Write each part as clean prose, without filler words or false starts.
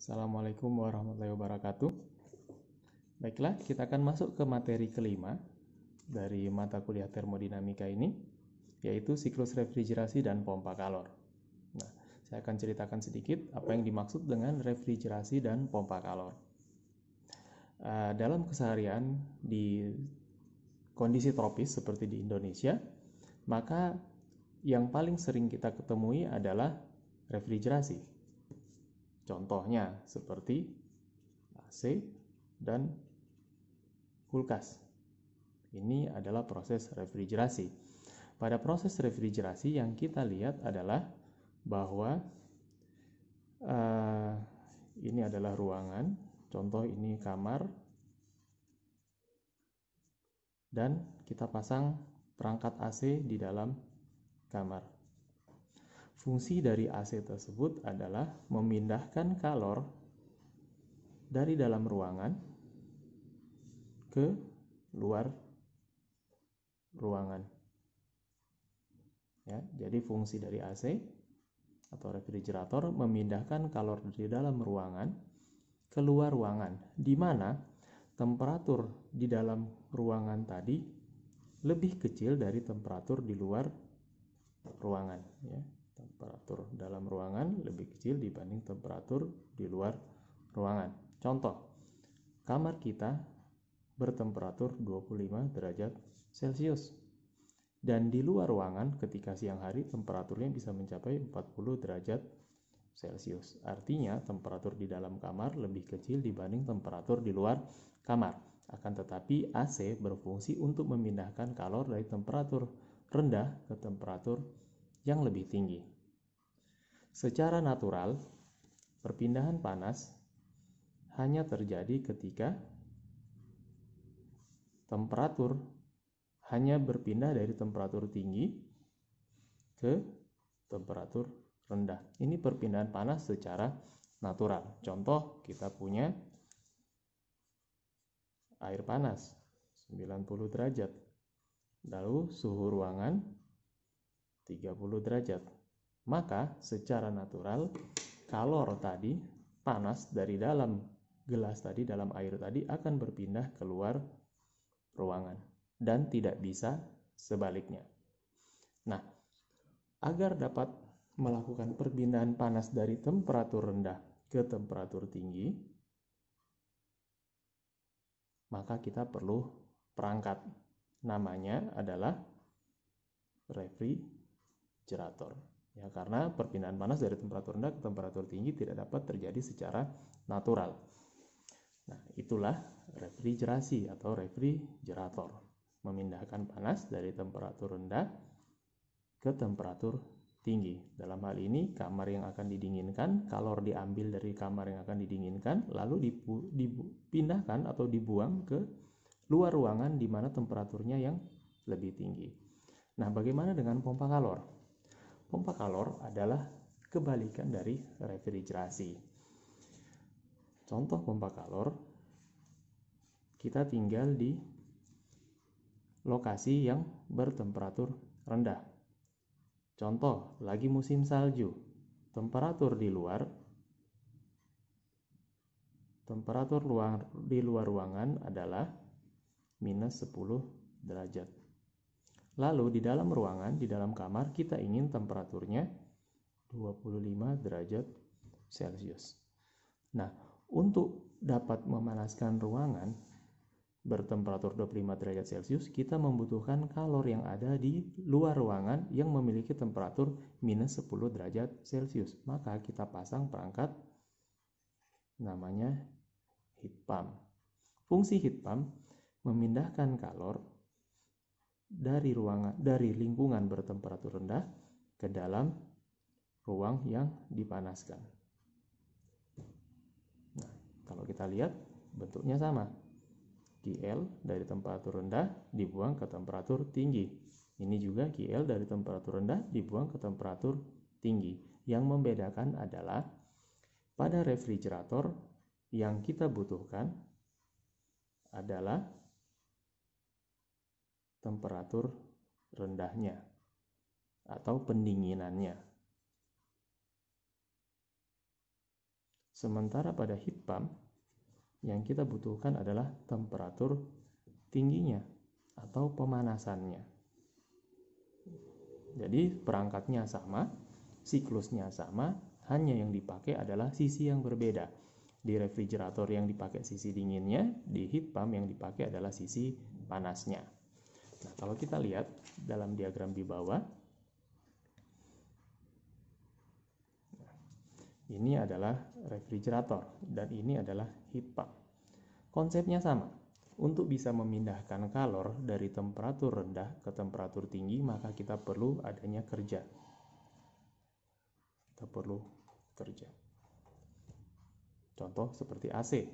Assalamualaikum warahmatullahi wabarakatuh. Baiklah, kita akan masuk ke materi kelima dari mata kuliah termodinamika ini, yaitu siklus refrigerasi dan pompa kalor. Nah, saya akan ceritakan sedikit apa yang dimaksud dengan refrigerasi dan pompa kalor. Dalam keseharian di kondisi tropis seperti di Indonesia, maka yang paling sering kita ketemui adalah refrigerasi. Contohnya seperti AC dan kulkas. Ini adalah proses refrigerasi. Pada proses refrigerasi yang kita lihat adalah bahwa ini adalah ruangan, contoh ini kamar, dan kita pasang perangkat AC di dalam kamar. Fungsi dari AC tersebut adalah memindahkan kalor dari dalam ruangan ke luar ruangan. Ya, jadi fungsi dari AC atau refrigerator memindahkan kalor dari dalam ruangan ke luar ruangan, di mana temperatur di dalam ruangan tadi lebih kecil dari temperatur di luar ruangan. Ya. Temperatur dalam ruangan lebih kecil dibanding temperatur di luar ruangan. Contoh, kamar kita bertemperatur 25 derajat Celcius. Dan di luar ruangan ketika siang hari temperaturnya bisa mencapai 40 derajat Celcius. Artinya temperatur di dalam kamar lebih kecil dibanding temperatur di luar kamar. Akan tetapi AC berfungsi untuk memindahkan kalor dari temperatur rendah ke temperatur yang lebih tinggi. Secara natural, perpindahan panas hanya terjadi ketika temperatur hanya berpindah dari temperatur tinggi ke temperatur rendah. Ini perpindahan panas secara natural. Contoh, kita punya air panas 90 derajat. Lalu suhu ruangan 30 derajat. Maka secara natural kalor tadi, panas dari dalam gelas tadi, dalam air tadi akan berpindah keluar ruangan dan tidak bisa sebaliknya. Nah, agar dapat melakukan perpindahan panas dari temperatur rendah ke temperatur tinggi, maka kita perlu perangkat. Namanya adalah refrigerator. Ya, karena perpindahan panas dari temperatur rendah ke temperatur tinggi tidak dapat terjadi secara natural. Nah, itulah refrigerasi atau refrigerator. Memindahkan panas dari temperatur rendah ke temperatur tinggi. Dalam hal ini, kamar yang akan didinginkan, kalor diambil dari kamar yang akan didinginkan, lalu dipindahkan atau dibuang ke luar ruangan di mana temperaturnya yang lebih tinggi. Nah, bagaimana dengan pompa kalor? Pompa kalor adalah kebalikan dari refrigerasi. Contoh pompa kalor, kita tinggal di lokasi yang bertemperatur rendah. Contoh, lagi musim salju. Temperatur di luar ruangan adalah minus 10 derajat. Lalu di dalam ruangan, di dalam kamar, kita ingin temperaturnya 25 derajat Celcius. Nah, untuk dapat memanaskan ruangan bertemperatur 25 derajat Celcius, kita membutuhkan kalor yang ada di luar ruangan yang memiliki temperatur minus 10 derajat Celcius. Maka kita pasang perangkat namanya heat pump. Fungsi heat pump memindahkan kalor dari lingkungan bertemperatur rendah ke dalam ruang yang dipanaskan. Nah, kalau kita lihat bentuknya sama. QL dari temperatur rendah dibuang ke temperatur tinggi. Ini juga QL dari temperatur rendah dibuang ke temperatur tinggi. Yang membedakan adalah pada refrigerator yang kita butuhkan adalah temperatur rendahnya atau pendinginannya. Sementara pada heat pump yang kita butuhkan adalah temperatur tingginya atau pemanasannya. Jadi perangkatnya sama, siklusnya sama, hanya yang dipakai adalah sisi yang berbeda. Di refrigerator yang dipakai sisi dinginnya, di heat pump yang dipakai adalah sisi panasnya. Nah, kalau kita lihat dalam diagram di bawah, ini adalah refrigerator dan ini adalah heat pump. Konsepnya sama. Untuk bisa memindahkan kalor dari temperatur rendah ke temperatur tinggi, maka kita perlu adanya kerja. Kita perlu kerja. Contoh seperti AC.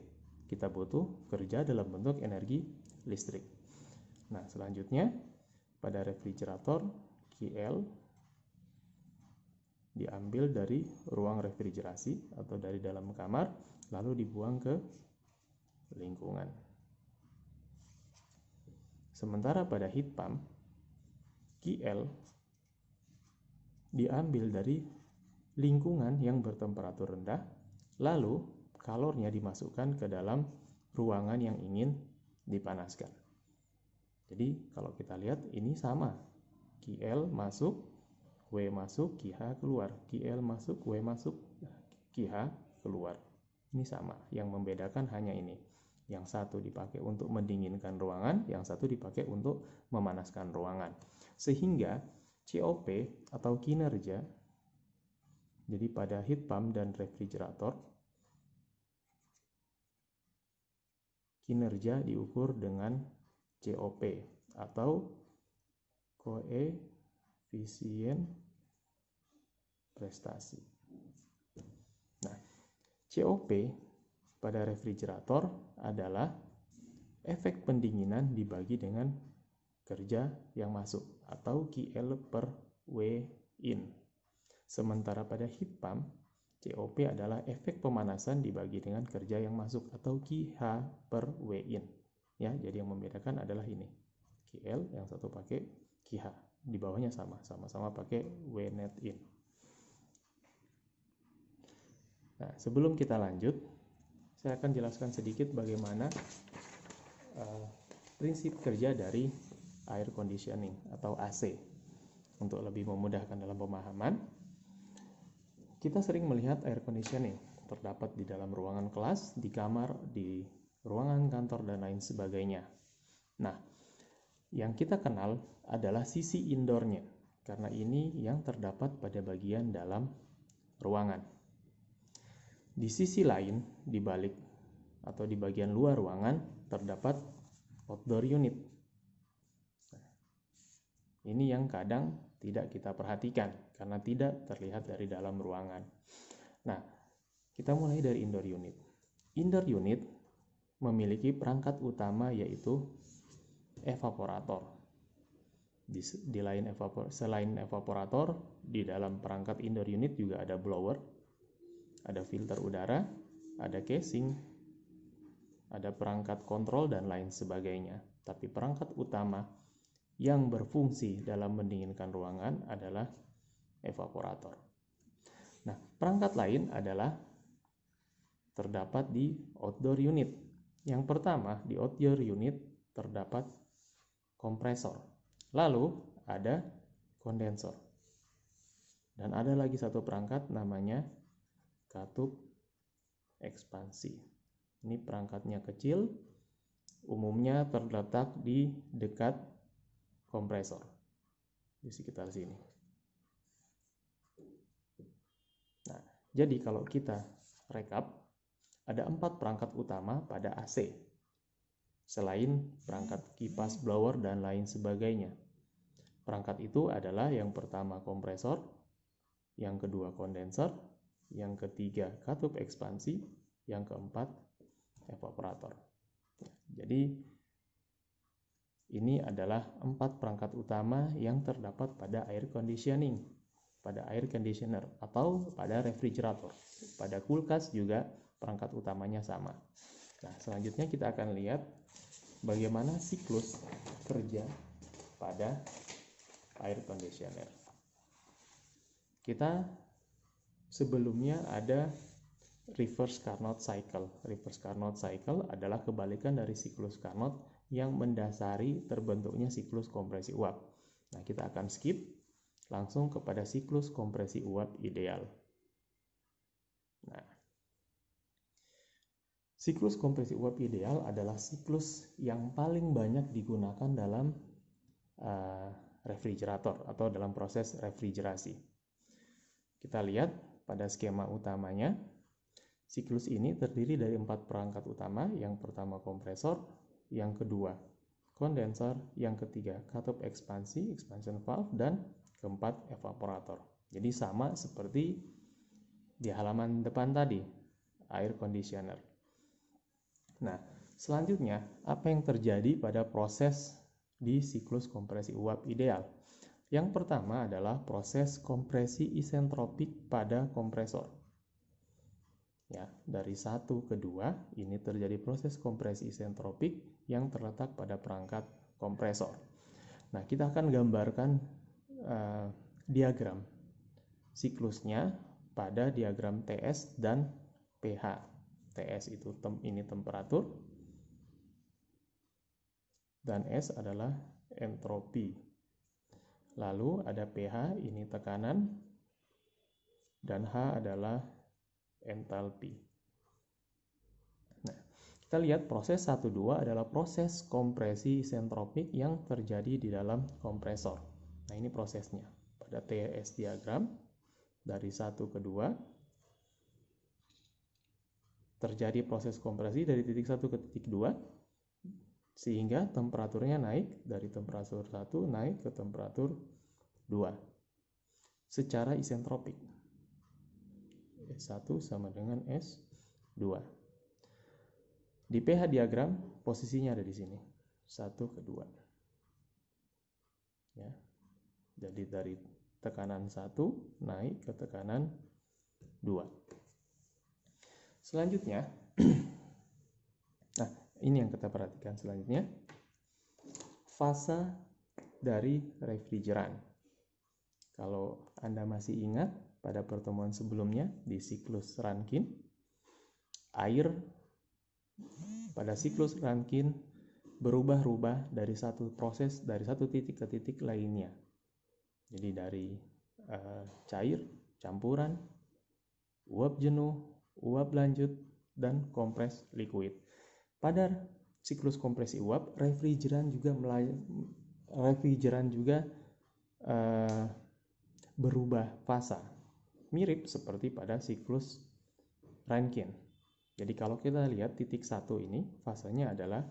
Kita butuh kerja dalam bentuk energi listrik. Nah, selanjutnya pada refrigerator, QL diambil dari ruang refrigerasi atau dari dalam kamar, lalu dibuang ke lingkungan. Sementara pada heat pump, QL diambil dari lingkungan yang bertemperatur rendah, lalu kalornya dimasukkan ke dalam ruangan yang ingin dipanaskan. Jadi kalau kita lihat ini sama, QL masuk, W masuk, QH keluar, QL masuk, W masuk, QH keluar. Ini sama, yang membedakan hanya ini. Yang satu dipakai untuk mendinginkan ruangan, yang satu dipakai untuk memanaskan ruangan. Sehingga COP atau kinerja, jadi pada heat pump dan refrigerator, kinerja diukur dengan COP atau koefisien prestasi. Nah, COP pada refrigerator adalah efek pendinginan dibagi dengan kerja yang masuk atau QL per W in. Sementara pada heat pump, COP adalah efek pemanasan dibagi dengan kerja yang masuk atau QH per W in. Ya, jadi yang membedakan adalah ini. QL yang satu pakai QH, di bawahnya sama-sama pakai W net in. Nah, sebelum kita lanjut, saya akan jelaskan sedikit bagaimana prinsip kerja dari air conditioning atau AC. Untuk lebih memudahkan dalam pemahaman, kita sering melihat air conditioning terdapat di dalam ruangan kelas, di kamar, di ruangan kantor, dan lain sebagainya. Nah, yang kita kenal adalah sisi indoornya, karena ini yang terdapat pada bagian dalam ruangan. Di sisi lain, di balik atau di bagian luar ruangan, terdapat outdoor unit. Ini yang kadang tidak kita perhatikan karena tidak terlihat dari dalam ruangan. Nah, kita mulai dari indoor unit. Indoor unit memiliki perangkat utama yaitu evaporator. Selain evaporator, di dalam perangkat indoor unit juga ada blower, ada filter udara, ada casing, ada perangkat kontrol, dan lain sebagainya. Tapi perangkat utama yang berfungsi dalam mendinginkan ruangan adalah evaporator. Nah, perangkat lain adalah terdapat di outdoor unit. Yang pertama, di outdoor unit terdapat kompresor. Lalu ada kondensor. Dan ada lagi satu perangkat namanya katup ekspansi. Ini perangkatnya kecil, umumnya terletak di dekat kompresor, di sekitar sini. Nah, jadi kalau kita rekap, ada 4 perangkat utama pada AC, selain perangkat kipas, blower, dan lain sebagainya. Perangkat itu adalah yang pertama kompresor, yang kedua kondensor, yang ketiga katup ekspansi, yang keempat evaporator. Jadi ini adalah 4 perangkat utama yang terdapat pada air conditioning, pada air conditioner atau pada refrigerator. Pada kulkas juga perangkat utamanya sama. Nah, selanjutnya kita akan lihat bagaimana siklus kerja pada air conditioner. Kita sebelumnya ada reverse Carnot cycle. Reverse Carnot cycle adalah kebalikan dari siklus Carnot yang mendasari terbentuknya siklus kompresi uap. Nah, kita akan skip langsung kepada siklus kompresi uap ideal. Nah, siklus kompresi uap ideal adalah siklus yang paling banyak digunakan dalam refrigerator atau dalam proses refrigerasi. Kita lihat pada skema utamanya, siklus ini terdiri dari 4 perangkat utama. Yang pertama kompresor, yang kedua kondensor, yang ketiga katup ekspansi, expansion valve, dan keempat evaporator. Jadi sama seperti di halaman depan tadi, air conditioner. Nah, selanjutnya apa yang terjadi pada proses di siklus kompresi uap ideal? Yang pertama adalah proses kompresi isentropik pada kompresor. Ya, dari 1 ke 2 ini terjadi proses kompresi isentropik yang terletak pada perangkat kompresor. Nah, kita akan gambarkan diagram siklusnya pada diagram TS dan pH. TS itu ini temperatur dan S adalah entropi. Lalu ada pH, ini tekanan, dan H adalah entalpi. Nah, kita lihat proses 1-2 adalah proses kompresi isentropik yang terjadi di dalam kompresor. Nah, ini prosesnya. Pada TS diagram, dari 1 ke 2, terjadi proses kompresi dari titik 1 ke titik 2, sehingga temperaturnya naik dari temperatur 1 naik ke temperatur 2 secara isentropik. S1 sama dengan S2. Di pH diagram posisinya ada di sini, 1 ke 2. Ya. Jadi dari tekanan 1 naik ke tekanan 2. Selanjutnya, nah ini yang kita perhatikan selanjutnya, fase dari refrigeran. Kalau Anda masih ingat pada pertemuan sebelumnya di siklus Rankine, air pada siklus Rankine berubah-ubah dari satu proses, dari satu titik ke titik lainnya. Jadi dari cair, campuran, uap jenuh, uap lanjut, dan kompres liquid. Pada siklus kompresi uap, refrigeran juga berubah fasa, mirip seperti pada siklus Rankine. Jadi kalau kita lihat titik 1 ini, fasanya adalah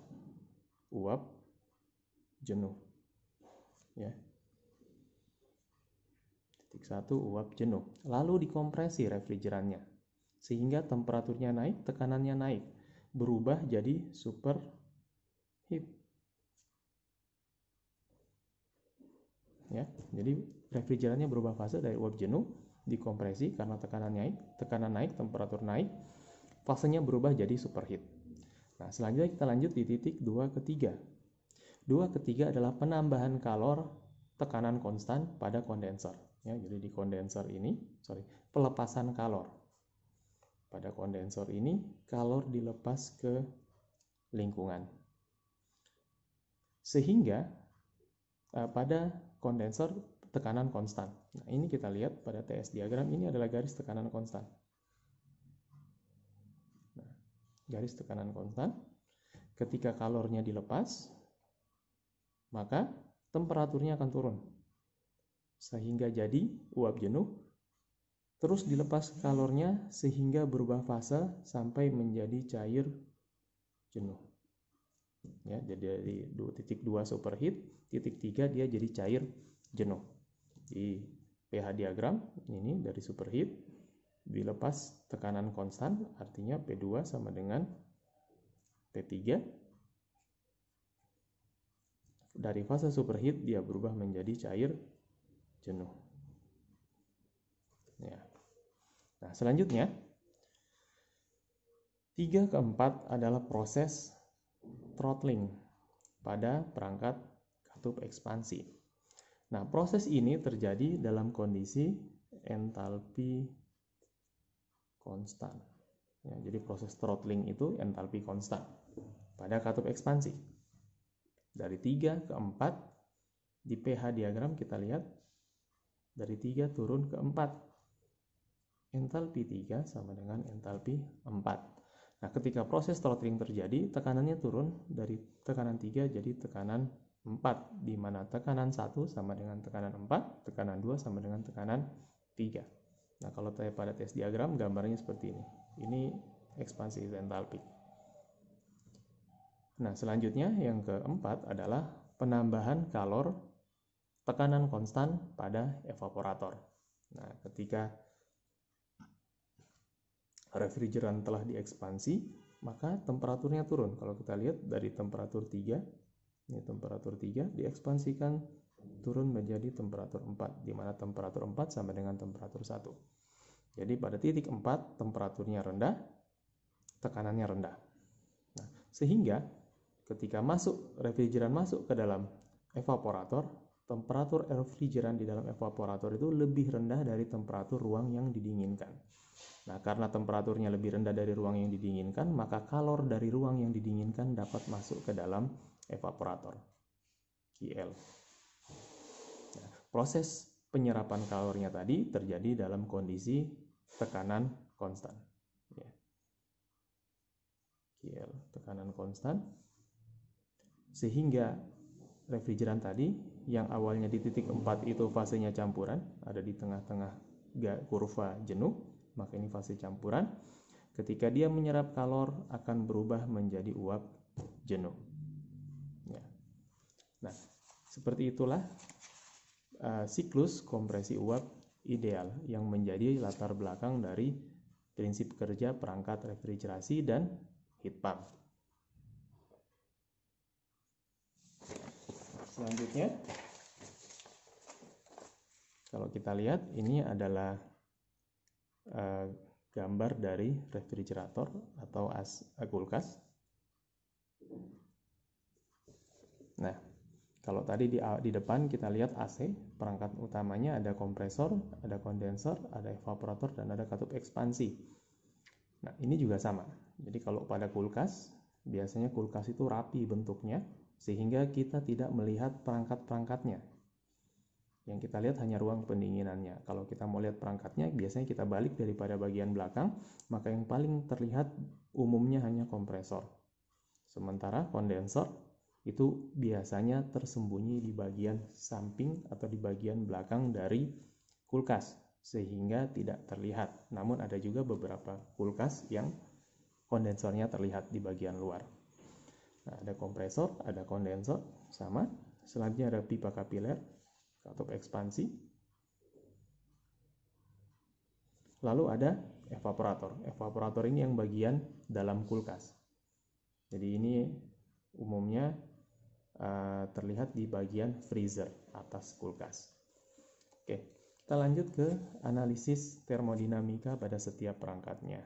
uap jenuh. Ya. Titik 1 uap jenuh. Lalu dikompresi refrigerannya, sehingga temperaturnya naik, tekanannya naik, berubah jadi superheat. Ya, jadi refrigerannya berubah fase dari uap jenuh, dikompresi karena tekanan naik, temperatur naik, fasenya berubah jadi superheat. Nah, selanjutnya kita lanjut di titik 2 ke 3. 2 ke 3 adalah penambahan kalor tekanan konstan pada kondensor. Ya, jadi di kondensor ini, pelepasan kalor. Pada kondensor ini, kalor dilepas ke lingkungan. Sehingga pada kondensor tekanan konstan. Nah, ini kita lihat pada TS diagram, ini adalah garis tekanan konstan. Nah, garis tekanan konstan. Ketika kalornya dilepas, maka temperaturnya akan turun. Sehingga jadi uap jenuh, terus dilepas kalornya sehingga berubah fase sampai menjadi cair jenuh. Ya, jadi dari titik 2 superheat, titik 3 dia jadi cair jenuh. Di pH diagram ini dari superheat dilepas tekanan konstan, artinya P2 sama dengan P3. Dari fase superheat dia berubah menjadi cair jenuh. Ya. Nah, selanjutnya 3 ke 4 adalah proses throttling pada perangkat katup ekspansi. Nah, proses ini terjadi dalam kondisi entalpi konstan. Ya, jadi proses throttling itu entalpi konstan. Pada katup ekspansi, dari 3 ke 4, di pH diagram kita lihat, dari 3 turun ke 4. Entalpi 3 sama dengan entalpi 4. Nah, ketika proses throttling terjadi, tekanannya turun dari tekanan 3 jadi tekanan 4, di mana tekanan 1 sama dengan tekanan 4, tekanan 2 sama dengan tekanan 3. Nah, kalau pada tes diagram, gambarnya seperti ini. Ini ekspansi entalpi. Nah, selanjutnya yang keempat adalah penambahan kalor tekanan konstan pada evaporator. Nah, ketika refrigeran telah diekspansi, maka temperaturnya turun. Kalau kita lihat dari temperatur 3, ini temperatur 3 diekspansikan turun menjadi temperatur 4, di mana temperatur 4 sama dengan temperatur 1. Jadi pada titik 4 temperaturnya rendah, tekanannya rendah. Nah, sehingga ketika refrigeran masuk ke dalam evaporator, temperatur refrigeran di dalam evaporator itu lebih rendah dari temperatur ruang yang didinginkan. Nah, karena temperaturnya lebih rendah dari ruang yang didinginkan, maka kalor dari ruang yang didinginkan dapat masuk ke dalam evaporator, QL. Nah, proses penyerapan kalornya tadi terjadi dalam kondisi tekanan konstan. Ya. QL, tekanan konstan. Sehingga refrigeran tadi yang awalnya di titik 4 itu fasenya campuran, ada di tengah-tengah kurva jenuh, maka ini fase campuran. Ketika dia menyerap kalor akan berubah menjadi uap jenuh. Ya. Nah, seperti itulah siklus kompresi uap ideal yang menjadi latar belakang dari prinsip kerja perangkat refrigerasi dan heat pump. Selanjutnya, kalau kita lihat ini adalah gambar dari refrigerator atau kulkas. Nah, kalau tadi di depan kita lihat AC, perangkat utamanya ada kompresor, ada kondensor, ada evaporator, dan ada katup ekspansi. Nah, ini juga sama. Jadi kalau pada kulkas, biasanya kulkas itu rapi bentuknya, sehingga kita tidak melihat perangkat-perangkatnya. Yang kita lihat hanya ruang pendinginannya. Kalau kita mau lihat perangkatnya, biasanya kita balik daripada bagian belakang, maka yang paling terlihat umumnya hanya kompresor. Sementara kondensor itu biasanya tersembunyi di bagian samping atau di bagian belakang dari kulkas, sehingga tidak terlihat. Namun ada juga beberapa kulkas yang kondensornya terlihat di bagian luar. Nah, ada kompresor, ada kondensor, sama. Selanjutnya ada pipa kapiler, katup ekspansi. Lalu ada evaporator. Evaporator ini yang bagian dalam kulkas. Jadi ini umumnya terlihat di bagian freezer atas kulkas. Oke, kita lanjut ke analisis termodinamika pada setiap perangkatnya.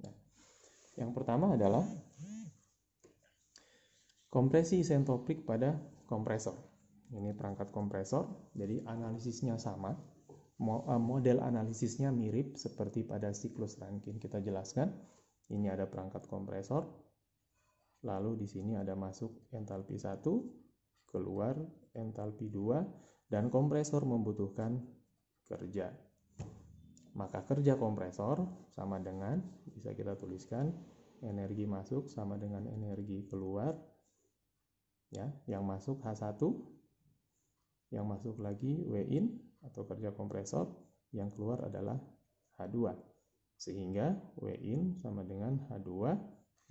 Nah, yang pertama adalah kompresi isentropik pada kompresor. Ini perangkat kompresor, jadi analisisnya sama. Model analisisnya mirip seperti pada siklus Rankine kita jelaskan. Ini ada perangkat kompresor, lalu di sini ada masuk entalpi 1, keluar entalpi 2, dan kompresor membutuhkan kerja. Maka kerja kompresor sama dengan, bisa kita tuliskan, energi masuk sama dengan energi keluar. Ya, yang masuk H1, yang masuk lagi W-in atau kerja kompresor, yang keluar adalah H2. Sehingga W-in sama dengan H2,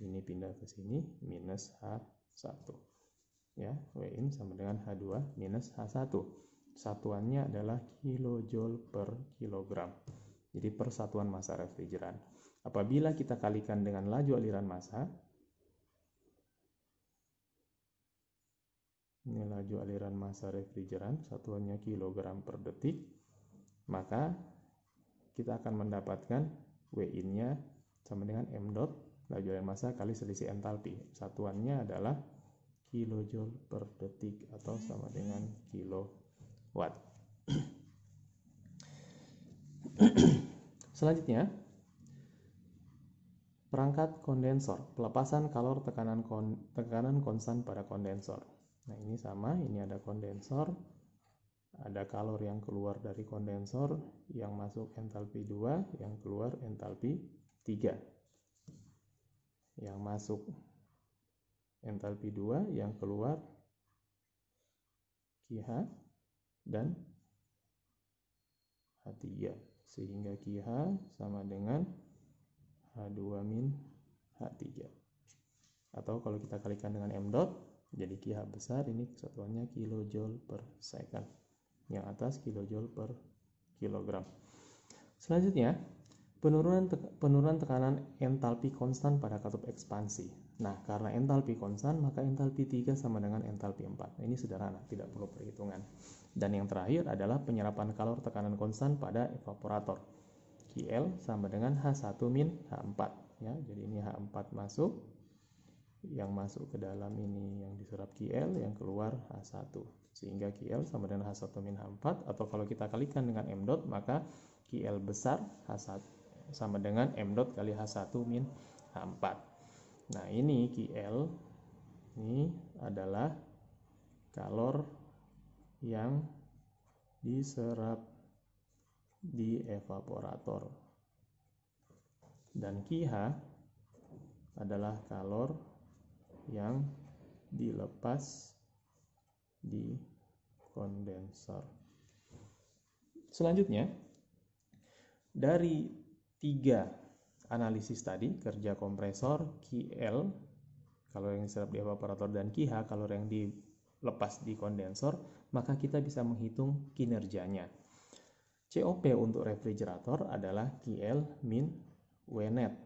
ini pindah ke sini, minus H1. Ya, W-in sama dengan H2 minus H1. Satuannya adalah kilojoule per kilogram. Jadi persatuan massa refrigeran. Apabila kita kalikan dengan laju aliran massa, ini laju aliran massa refrigeran, satuannya kilogram per detik, maka kita akan mendapatkan W-in-nya sama dengan M dot, laju aliran massa kali selisih entalpi. Satuannya adalah kilojoule per detik atau sama dengan kilowatt. Selanjutnya, perangkat kondensor, pelepasan kalor tekanan konstan pada kondensor. Nah, ini sama, ini ada kondensor, ada kalor yang keluar dari kondensor, yang masuk entalpi 2, yang keluar entalpi 3. Yang masuk entalpi 2, yang keluar QH dan H3, sehingga QH sama dengan H2 min H3. Atau kalau kita kalikan dengan M dot, jadi QH besar, ini kesatuannya kilojoule per second. Yang atas kilojoule per kilogram. Selanjutnya, penurunan tekanan entalpi konstan pada katup ekspansi. Nah, karena entalpi konstan, maka entalpi 3 sama dengan entalpi 4. Nah, ini sederhana, tidak perlu perhitungan. Dan yang terakhir adalah penyerapan kalor tekanan konstan pada evaporator. QL sama dengan H1 min H4. Ya, jadi ini H4 masuk, yang masuk ke dalam ini yang diserap QL, yang keluar H1. Sehingga QL sama dengan H1 min H4, atau kalau kita kalikan dengan M dot, maka QL besar H1 sama dengan M dot kali H1 min H4. Nah, ini QL ini adalah kalor yang diserap di evaporator. Dan QH adalah kalor yang dilepas di kondensor. Selanjutnya, dari 3 analisis tadi, kerja kompresor, QL, kalor yang diserap di evaporator, dan QH, kalor yang dilepas di kondensor, maka kita bisa menghitung kinerjanya. COP untuk refrigerator adalah QL min W net,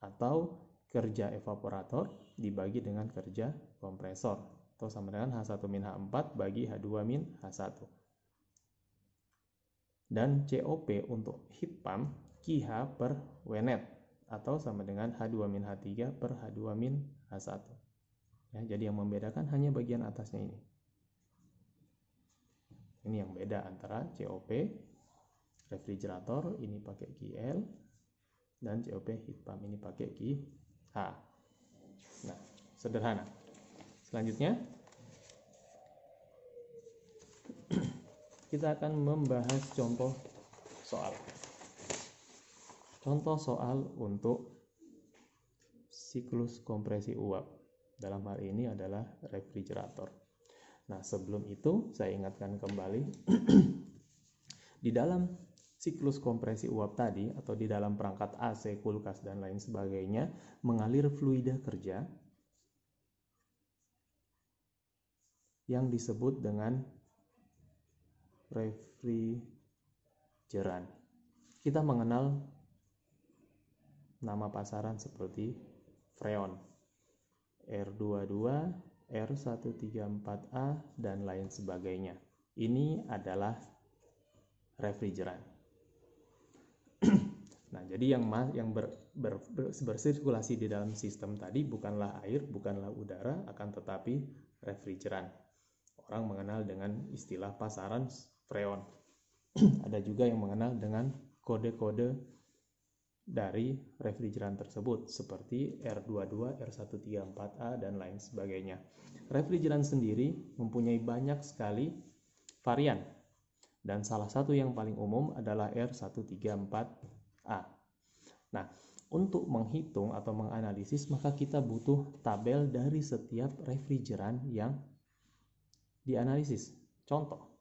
atau kerja evaporator dibagi dengan kerja kompresor, atau sama dengan H1 min H4 bagi H2 min H1. Dan COP untuk heat pump QH per W net, atau sama dengan H2 min H3 per H2 min H1. Ya, jadi yang membedakan hanya bagian atasnya ini. Ini yang beda antara COP refrigerator ini pakai QL, dan COP heat pump ini pakai QH. Nah, sederhana. Selanjutnya, kita akan membahas contoh soal. Contoh soal untuk siklus kompresi uap. Dalam hal ini adalah refrigerator. Nah, sebelum itu saya ingatkan kembali di dalam siklus kompresi uap tadi, atau di dalam perangkat AC, kulkas, dan lain sebagainya, mengalir fluida kerja yang disebut dengan refrigeran. Kita mengenal nama pasaran seperti freon, R22, R134A, dan lain sebagainya. Ini adalah refrigeran. Nah, jadi yang bersirkulasi di dalam sistem tadi bukanlah air, bukanlah udara, akan tetapi refrigeran. Orang mengenal dengan istilah pasaran freon. Ada juga yang mengenal dengan kode-kode dari refrigeran tersebut seperti R22, R134A, dan lain sebagainya. Refrigeran sendiri mempunyai banyak sekali varian, dan salah satu yang paling umum adalah R134A. Nah, untuk menghitung atau menganalisis, maka kita butuh tabel dari setiap refrigeran yang dianalisis. Contoh,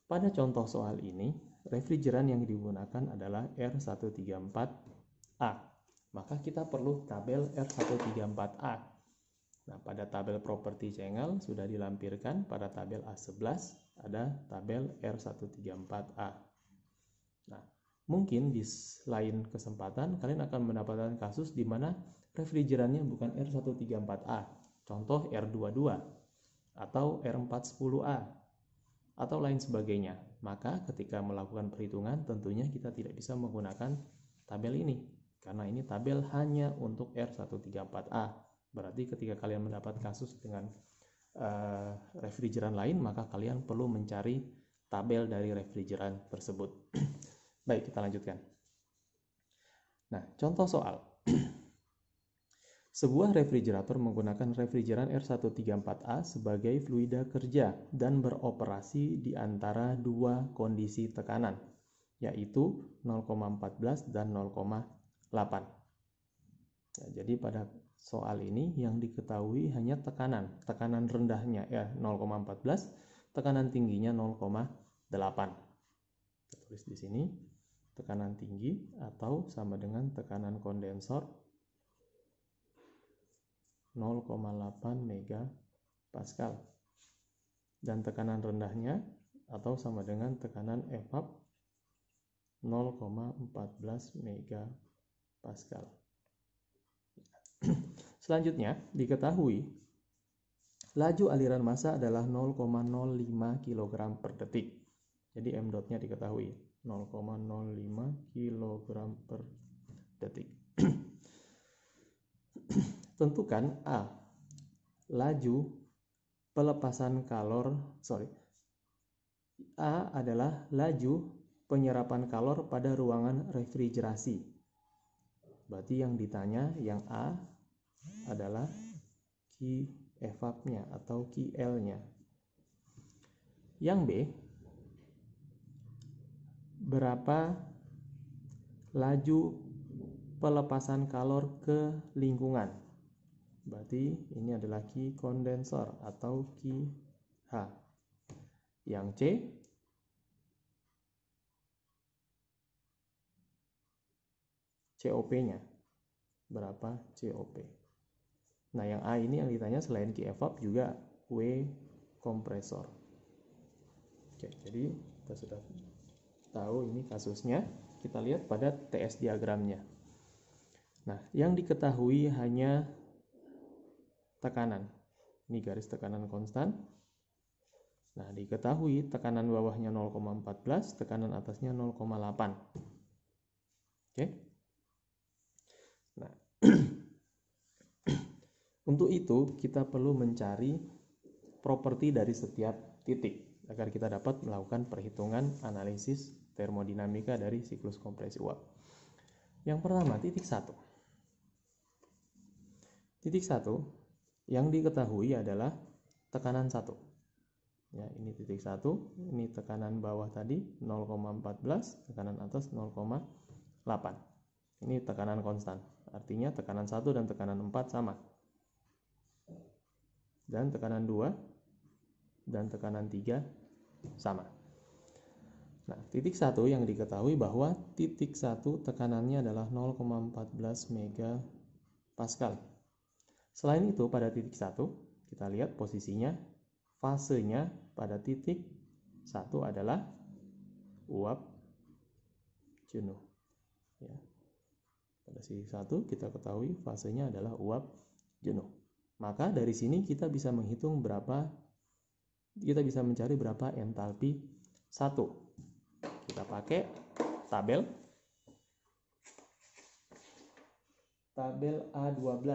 pada contoh soal ini, refrigeran yang digunakan adalah R134A. Maka kita perlu tabel R134A. Nah, pada tabel properti Cengel sudah dilampirkan pada tabel A11 ada tabel R134A. Nah, mungkin di lain kesempatan kalian akan mendapatkan kasus di mana refrigerannya bukan R134A, contoh R22 atau R410A atau lain sebagainya. Maka ketika melakukan perhitungan tentunya kita tidak bisa menggunakan tabel ini, karena ini tabel hanya untuk R134A. Berarti ketika kalian mendapat kasus dengan refrigeran lain, maka kalian perlu mencari tabel dari refrigeran tersebut. Baik, kita lanjutkan. Nah, contoh soal. Sebuah refrigerator menggunakan refrigeran R134A sebagai fluida kerja dan beroperasi di antara dua kondisi tekanan, yaitu 0,14 dan 0,8. Nah, jadi pada soal ini yang diketahui hanya tekanan rendahnya ya 0,14, tekanan tingginya 0,8. Kita tulis di sini tekanan tinggi atau sama dengan tekanan kondensor 0,8 megapascal dan tekanan rendahnya atau sama dengan tekanan evap 0,14 megapascal. Selanjutnya diketahui laju aliran massa adalah 0,05 kg per detik. Jadi m dotnya diketahui 0,05 kg per detik. Tentukan A. Laju pelepasan kalor, A adalah laju penyerapan kalor pada ruangan refrigerasi. Berarti yang ditanya yang A adalah Q evapnya atau QL-nya. Yang B, berapa laju pelepasan kalor ke lingkungan? Berarti ini adalah Q kondensor atau QH. Yang C, COP-nya. Berapa COP? Nah, yang A ini yang ditanya selain Q evap juga W kompresor. Oke, jadi kita sudah tahu ini kasusnya. Kita lihat pada TS diagramnya. Nah, yang diketahui hanya tekanan. Ini garis tekanan konstan. Nah, diketahui tekanan bawahnya 0,14, tekanan atasnya 0,8. Oke. Nah, untuk itu kita perlu mencari properti dari setiap titik agar kita dapat melakukan perhitungan analisis termodinamika dari siklus kompresi uap. Yang pertama, titik 1. Titik 1 yang diketahui adalah tekanan 1. Ya, ini titik 1, ini tekanan bawah tadi 0,14, tekanan atas 0,8. Ini tekanan konstan. Artinya tekanan 1 dan tekanan 4 sama. Dan tekanan 2 dan tekanan 3 sama. Nah, titik 1 yang diketahui bahwa titik 1 tekanannya adalah 0,14 megapascal. Selain itu, pada titik 1 kita lihat posisinya, fasenya pada titik 1 adalah uap jenuh. Ya. Pada titik 1 kita ketahui fasenya adalah uap jenuh. Maka dari sini kita bisa menghitung kita bisa mencari berapa entalpi 1. Kita pakai tabel A12.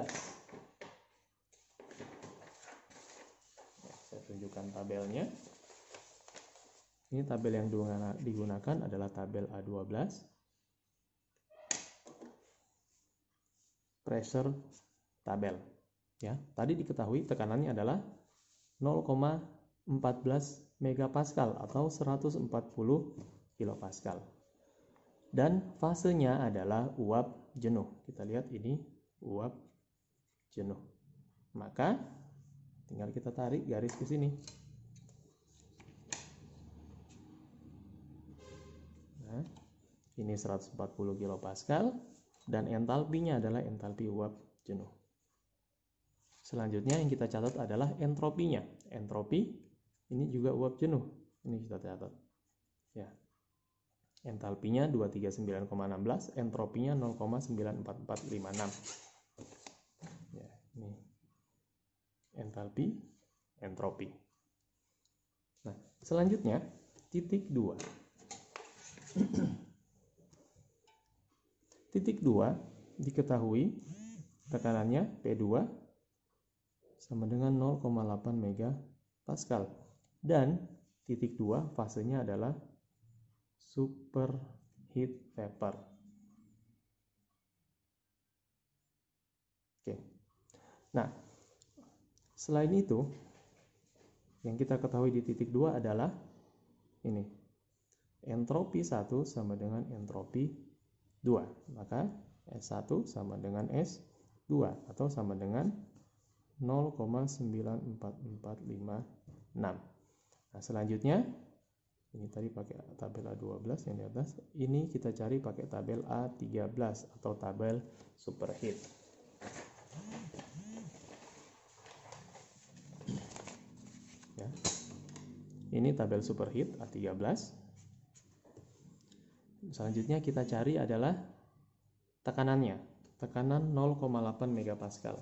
Saya tunjukkan tabelnya. Ini tabel yang digunakan adalah tabel A12. Pressure tabel. Ya, tadi diketahui tekanannya adalah 0,14 megapascal atau 140 kilopascal. Dan fasenya adalah uap jenuh. Kita lihat ini uap jenuh. Maka tinggal kita tarik garis ke sini. Nah, ini 140 kilopascal dan entalpinya adalah entalpi uap jenuh. Selanjutnya yang kita catat adalah entropinya. Entropi ini juga uap jenuh. Ini kita catat. Ya. Entalpinya 239,16, entropinya 0,94456. Ya, ini entalpi, entropi. Nah, selanjutnya titik 2. Titik 2 diketahui tekanannya P2 sama dengan 0,8 megapascal dan titik 2 fasenya adalah superheat vapor. Oke. Nah, selain itu, yang kita ketahui di titik 2 adalah ini. Entropi 1 sama dengan entropi 2. Maka S1 sama dengan S2 atau sama dengan 0,94456. Nah, selanjutnya ini tadi pakai tabel A12 yang di atas. Ini kita cari pakai tabel A13 atau tabel superheat. Ya. Ini tabel superheat A13. Selanjutnya kita cari adalah tekanannya. Tekanan 0,8 megapascal.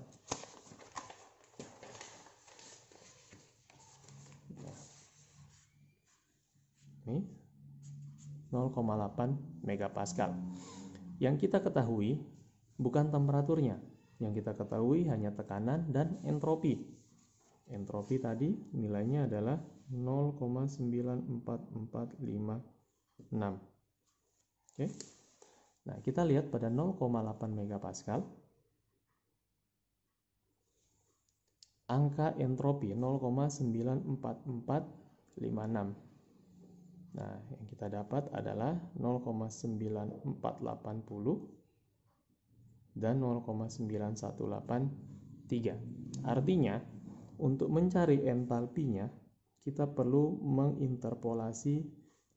Ini 0,8 megapascal. Yang kita ketahui bukan temperaturnya. Yang kita ketahui hanya tekanan dan entropi. Entropi tadi nilainya adalah 0,94456. Oke. Nah, kita lihat pada 0,8 megapascal. Angka entropi 0,94456. Nah, yang kita dapat adalah 0,9480 dan 0,9183. Artinya, untuk mencari entalpinya, kita perlu menginterpolasi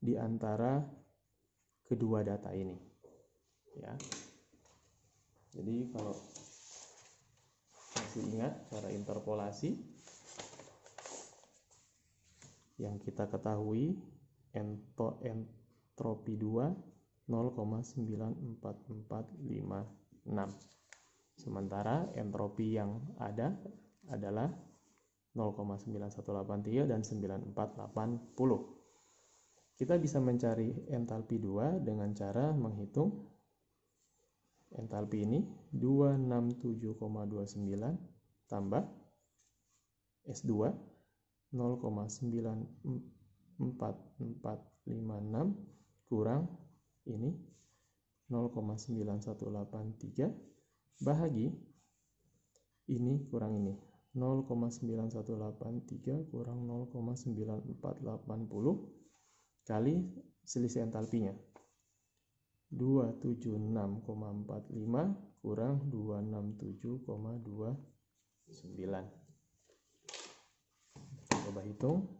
di antara kedua data ini. Ya. Jadi, kalau masih ingat cara interpolasi, yang kita ketahui entropi 2 0,94456. Sementara entropi yang ada adalah 0,9183 dan 9480. Kita bisa mencari entalpi 2 dengan cara menghitung entalpi ini 267,29 tambah S2 0,94456 kurang ini 0,9183 bahagi ini kurang ini 0,9183 kurang 0,9480 kali selisih entalpinya 276,45 kurang 267,29. Coba hitung.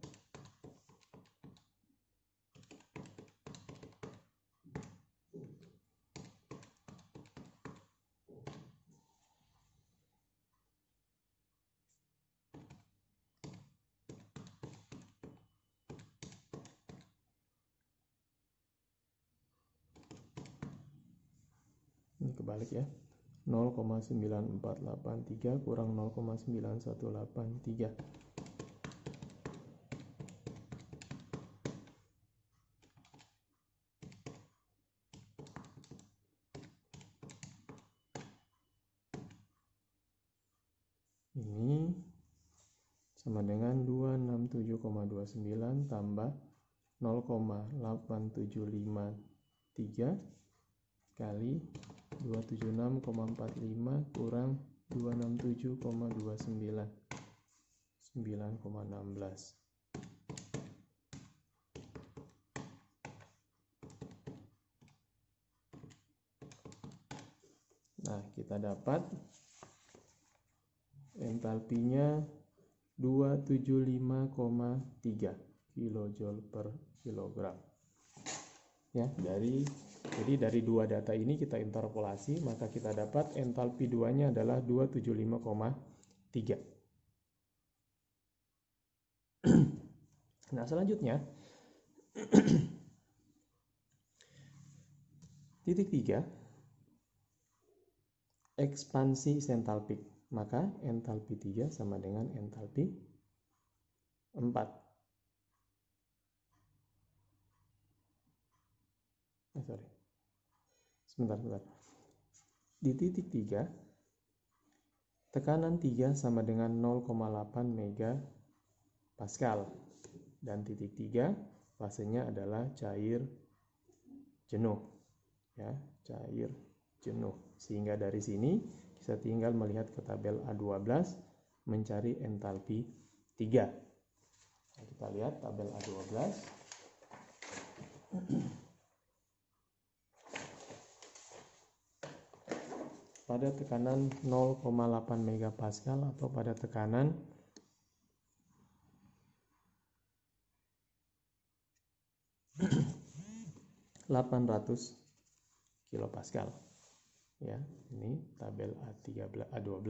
Ini kebalik ya. 0,9483 kurang 0,9183. Ini sama dengan 267,29 tambah 0,8753 kali 276,45 kurang 267,29 9,16. Nah, kita dapat entalpinya 275,3 kilojoule per kilogram. Ya, jadi dari dua data ini kita interpolasi, maka kita dapat entalpi 2-nya adalah 275,3. Nah, selanjutnya titik 3 ekspansi entalpik. Maka entalpi 3 sama dengan entalpi 4. Sebentar. Di titik 3, tekanan 3 sama dengan 0,8 megapascal. Dan titik 3, fasenya adalah cair jenuh. Ya, cair jenuh. Sehingga dari sini bisa tinggal melihat ke tabel A12 mencari entalpi 3. Nah, kita lihat tabel A12. Pada tekanan 0,8 megapascal atau pada tekanan 800 kilopascal. Ya, ini tabel A12.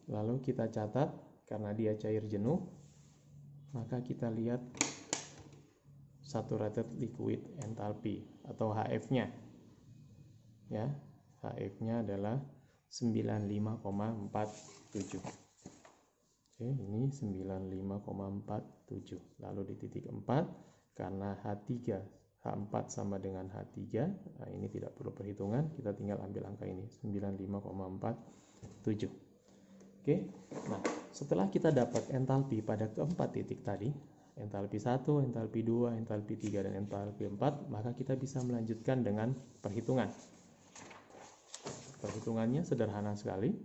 Lalu kita catat, karena dia cair jenuh, maka kita lihat saturated liquid enthalpy atau HF-nya. Ya, HF-nya adalah 95,47. Oke, ini 95,47. Lalu di titik 4, karena H4 sama dengan H3, nah ini tidak perlu perhitungan, kita tinggal ambil angka ini, 95,47. Oke, nah setelah kita dapat entalpi pada keempat titik tadi, entalpi 1, entalpi 2, entalpi 3, dan entalpi 4, maka kita bisa melanjutkan dengan perhitungan. Perhitungannya sederhana sekali.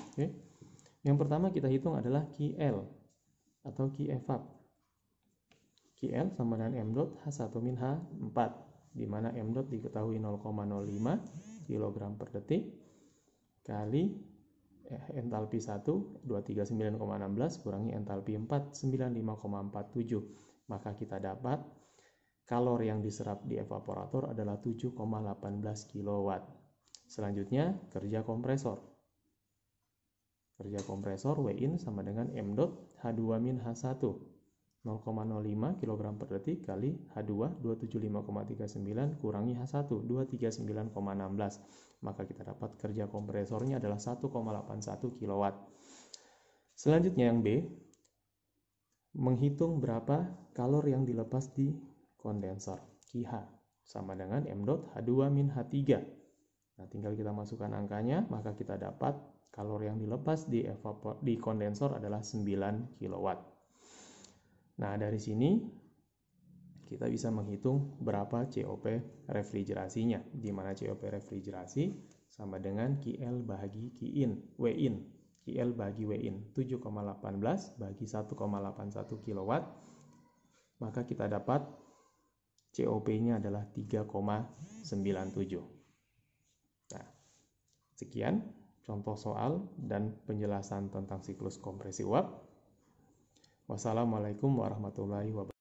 Oke. Yang pertama kita hitung adalah QL atau Q evap. QL sama dengan M dot H1 min H4, di mana M dot diketahui 0,05 kg per detik kali entalpi 1 239,16 kurangi entalpi 4 95,47. Maka kita dapat kalori yang diserap di evaporator adalah 7,18 kW. Selanjutnya kerja kompresor. Kerja kompresor W in sama dengan M dot H2 min H1 0,05 kg per detik kali H2 275,39 kurangi H1 239,16. Maka kita dapat kerja kompresornya adalah 1,81 kW. Selanjutnya yang B, menghitung berapa kalori yang dilepas di kondensor QH sama dengan M dot H2 min H3. Nah, tinggal kita masukkan angkanya, maka kita dapat kalori yang dilepas di kondensor adalah 9 kW. Nah, dari sini kita bisa menghitung berapa COP refrigerasinya, di mana COP refrigerasi sama dengan QL bahagi WIN. QL bahagi WIN 7,18 bagi 1,81 kW, maka kita dapat COP-nya adalah 3,97. Nah, sekian contoh soal dan penjelasan tentang siklus kompresi uap. Wassalamualaikum warahmatullahi wabarakatuh.